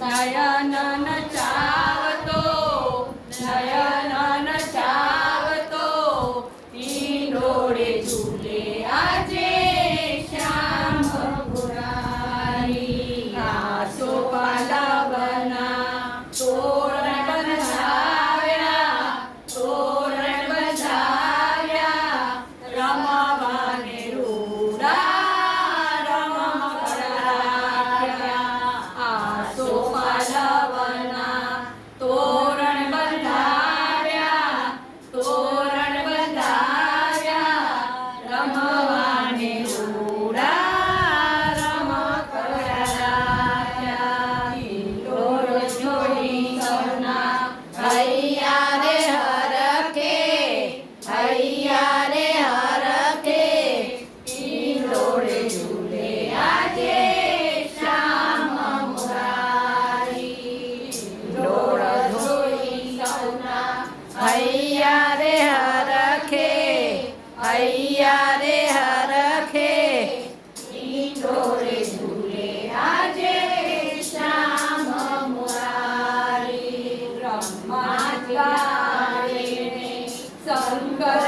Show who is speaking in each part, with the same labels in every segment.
Speaker 1: નયન નચાવતો ઈંડોળે ઝૂલે આજે શ્યામ મુરારી આસોપાલવના તોરણ બંધાવ્યા રમવાને રૂડા રમકડાવ્યા આસોપાલવના તોરણ બંધાવ્યા રમવાને રૂડા રમકડાવ્યા ઈંડોળ જોઈ સૌના હૈયા રે હરખે ઈંડોળે ઝૂલે આજે શ્યામ મુરારી ઈંડોળ જોઈ સૌના હૈયા રે હરખે ઈંડોળે ઝૂલે આજે શ્યામ મુરારી બ્રહ્માજી આવે ને શંકર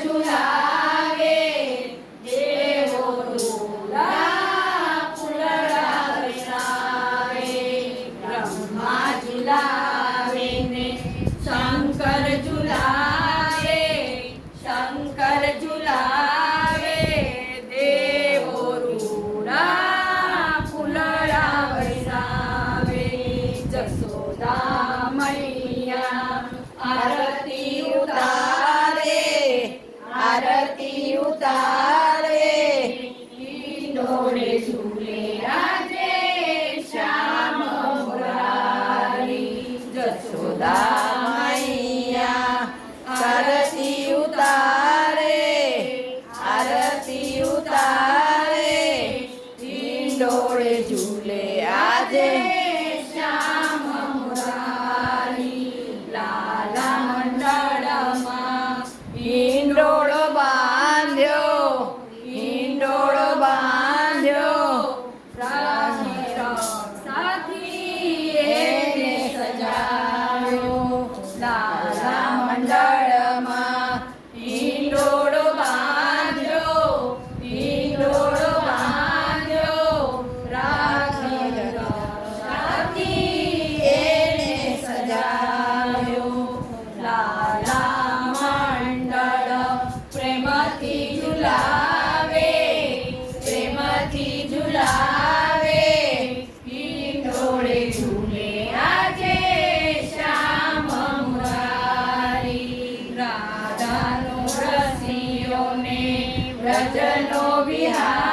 Speaker 1: ઝુલાવે દેવો રૂડા ફૂલડા વૈરાવે બ્રહ્મા ઝુલાવે ને શંકર ઝુલાવે દેવો રૂડા ફૂલડા વૈરાવે જશોદા મૈયા આરતી ઉતારે ઈંડોળે ઝૂલે આજે શ્યામ મુરારી જશોદા મૈયા આરતી ઉતારે ઈંડોળે ઝૂલે આજે શ્યામ મુરારી લાલા મંડળમાં ઈંડોળ બાંધ્યો સાથી એને સજાવ્યો લાલા મંડળમાં ઈંડોળ બાંધ્યો રાખી સાથી એને સજાવ્યો લાલા મંડળ પ્રેમથી ઝુલાવે ઈંડોળે ઝૂલે આજે શ્યામ મુરારી રાધાનો રસિયોને વ્રજનો વિહાર